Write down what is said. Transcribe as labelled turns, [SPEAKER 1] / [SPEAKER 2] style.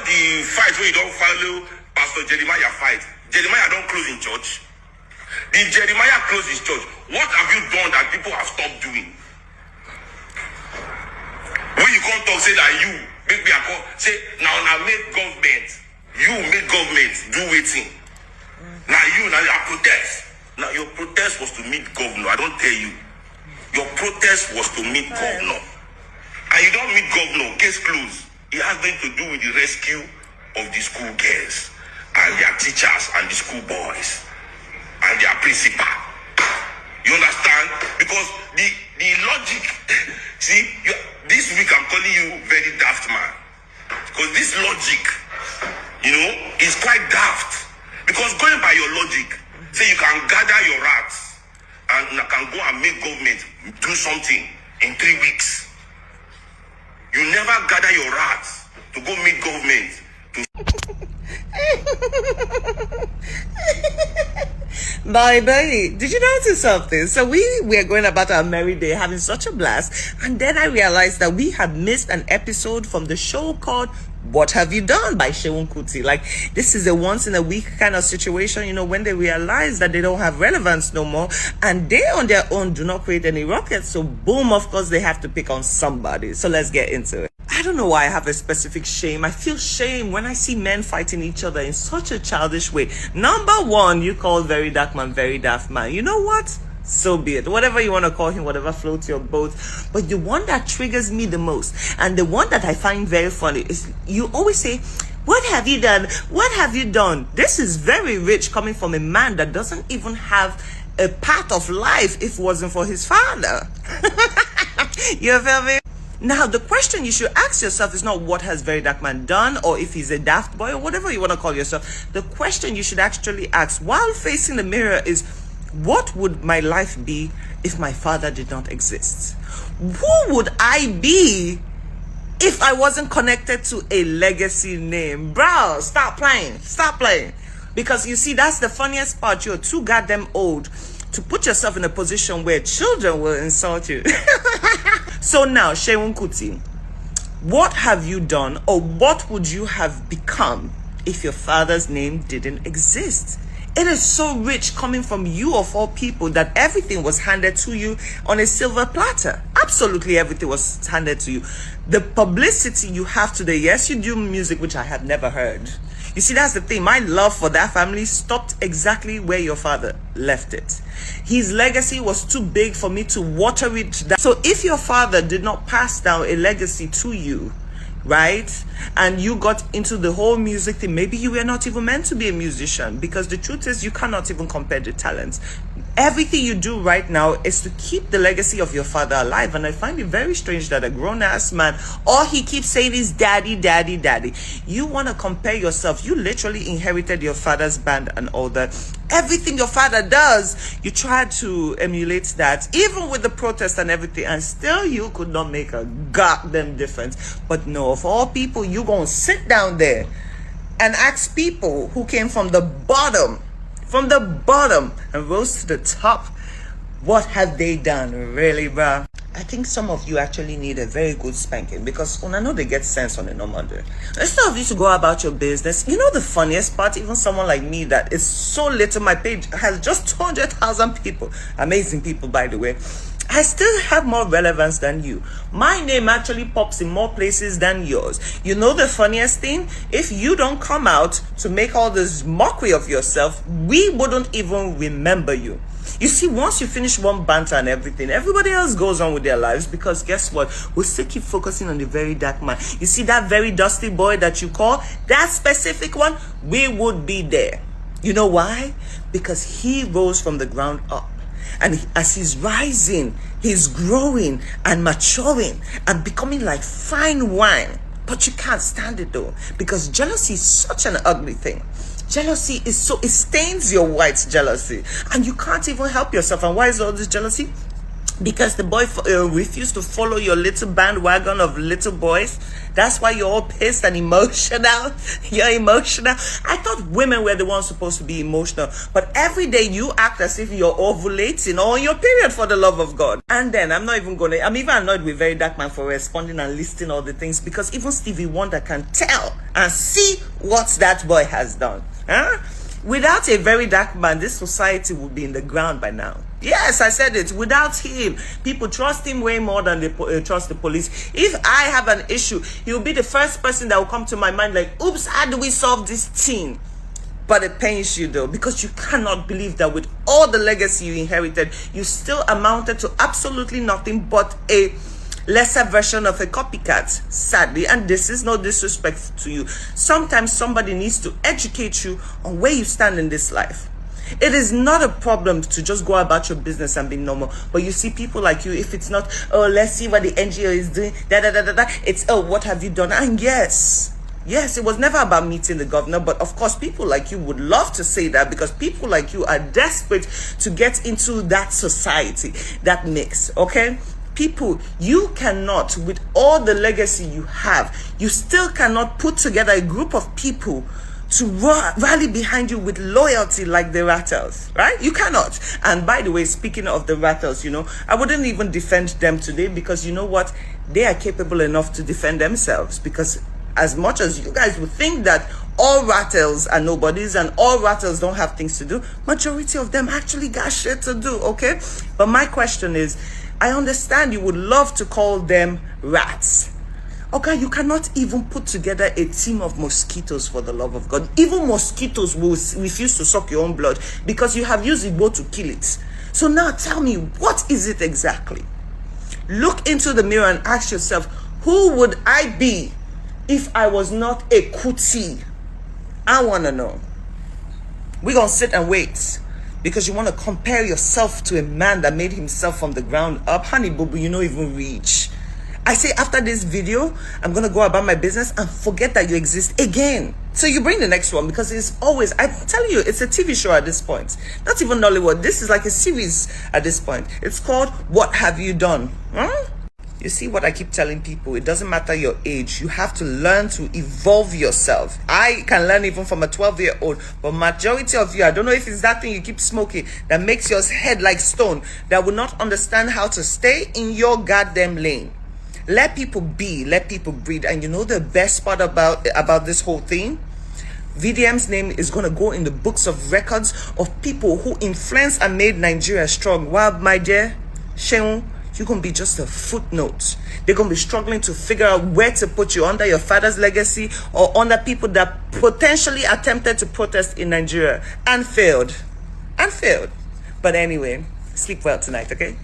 [SPEAKER 1] the fight where you don't follow Pastor Jeremiah fight. Jeremiah don't close in church. Did Jeremiah close his church? What have you done that people have stopped doing? When you come talk, say that you make me a call, say now make government. You make government do waiting. Now you protest. Now your protest was to meet governor. I don't tell you. Your protest was to meet governor. And you don't meet governor, case closed. It has nothing to do with the rescue of the school girls and their teachers and the school boys and their principal. You understand? Because the logic, see, this week I'm calling you Verydarkman. Because this logic, is quite daft. Because going by your logic, say you can gather your rats and you can go and make government do something in 3 weeks. You never gather your rats to go meet government to
[SPEAKER 2] Baby, did you notice something? So we were going about our merry day, having such a blast, and then I realized that we had missed an episode from the show called What Have You Done by Seun Kuti. Like, this is a once in a week kind of situation, when they realize that they don't have relevance no more, and they on their own do not create any rockets, so boom, of course they have to pick on somebody. So let's get into it. I don't know why I have a specific shame. I feel shame when I see men fighting each other in such a childish way. Number one, you call Verydarkman. You know what? So be it. Whatever you want to call him, whatever floats your boat. But the one that triggers me the most, and the one that I find very funny, is you always say, "What have you done? What have you done?" This is very rich coming from a man that doesn't even have a part of life if it wasn't for his father. You feel me? Now, the question you should ask yourself is not what has Verydarkman done, or if he's a daft boy, or whatever you want to call yourself. The question you should actually ask while facing the mirror is, what would my life be if my father did not exist? Who would I be if I wasn't connected to a legacy name? Bro, stop playing. Stop playing. Because you see, that's the funniest part. You're too goddamn old to put yourself in a position where children will insult you. So now, Seun Kuti, what have you done, or what would you have become if your father's name didn't exist? It is so rich coming from you of all people that everything was handed to you on a silver platter. Absolutely everything was handed to you. The publicity you have today, yes, you do music, which I had never heard. You see, that's the thing. My love for that family stopped exactly where your father left it. His legacy was too big for me to water it down. So if your father did not pass down a legacy to you, right, and you got into the whole music thing, maybe you were not even meant to be a musician, because the truth is you cannot even compare the talents. Everything you do right now is to keep the legacy of your father alive, and I find it very strange that a grown-ass man, all he keeps saying is daddy, daddy, daddy. You want to compare yourself. You literally inherited your father's band and all that. Everything your father does, you try to emulate that, even with the protest and everything, and still you could not make a goddamn difference. But no, of all people, you gonna sit down there and ask people who came from the bottom and rose to the top, what have they done? Really, bruh? I think some of you actually need a very good spanking, because when I know they get sense on a normal day. Instead of you to go about your business, you know the funniest part, even someone like me that is so little, my page has just 200,000 people, amazing people by the way, I still have more relevance than you. My name actually pops in more places than yours. You know the funniest thing? If you don't come out to make all this mockery of yourself, we wouldn't even remember you. You see, once you finish one banter and everything, everybody else goes on with their lives, because guess what? We'll still keep focusing on the Verydarkman. You see that very dusty boy that you call, that specific one, we would be there. You know why? Because he rose from the ground up. And as he's rising, he's growing and maturing and becoming like fine wine. But you can't stand it though, because jealousy is such an ugly thing. Jealousy is it stains your white jealousy, and you can't even help yourself. And why is all this jealousy? because the boy refused to follow your little bandwagon of little boys. That's why you're all pissed and emotional. You're emotional. I thought women were the ones supposed to be emotional, but every day you act as if you're ovulating or on your period, for the love of God. And then I'm even annoyed with Verydarkman for responding and listing all the things, because even Stevie Wonder can tell and see what that boy has done. Without a Verydarkman, this society would be in the ground by now. Yes, I said it. Without him, people trust him way more than they trust the police. If I have an issue, he'll be the first person that will come to my mind like, oops, how do we solve this thing? But it pains you though, because you cannot believe that with all the legacy you inherited, you still amounted to absolutely nothing but a lesser version of a copycat, sadly. And this is no disrespect to you. Sometimes somebody needs to educate you on where you stand in this life. It is not a problem to just go about your business and be normal. But you see people like you, if it's not, oh, let's see what the NGO is doing, it's, oh, what have you done? And yes, it was never about meeting the governor. But of course, people like you would love to say that, because people like you are desperate to get into that society, that mix, okay? People, you cannot, with all the legacy you have, you still cannot put together a group of people to rally behind you with loyalty like the Rattles, right? You cannot. And by the way, speaking of the Rattles, I wouldn't even defend them today, because you know what? They are capable enough to defend themselves. Because as much as you guys would think that all Rattles are nobodies and all Rattles don't have things to do, majority of them actually got shit to do, okay? But my question is, I understand you would love to call them rats. Okay, you cannot even put together a team of mosquitoes, for the love of God. Even mosquitoes will refuse to suck your own blood because you have used Igbo to kill it. So now tell me, what is it exactly? Look into the mirror and ask yourself, who would I be if I was not a Kuti? I want to know. We're going to sit and wait, because you want to compare yourself to a man that made himself from the ground up. Honey boo boo, you don't even reach. I say after this video, I'm going to go about my business and forget that you exist again. So you bring the next one, because it's always, I'm telling you, it's a TV show at this point. Not even Nollywood. This is like a series at this point. It's called What Have You Done? You see what I keep telling people? It doesn't matter your age. You have to learn to evolve yourself. I can learn even from a 12-year-old. But majority of you, I don't know if it's that thing you keep smoking that makes your head like stone, that will not understand how to stay in your goddamn lane. Let people be, let people breathe. And you know the best part about this whole thing? VDM's name is going to go in the books of records of people who influenced and made Nigeria strong. While my dear Seun, you're going to be just a footnote. They're going to be struggling to figure out where to put you, under your father's legacy or under people that potentially attempted to protest in Nigeria and failed. But anyway, sleep well tonight, okay?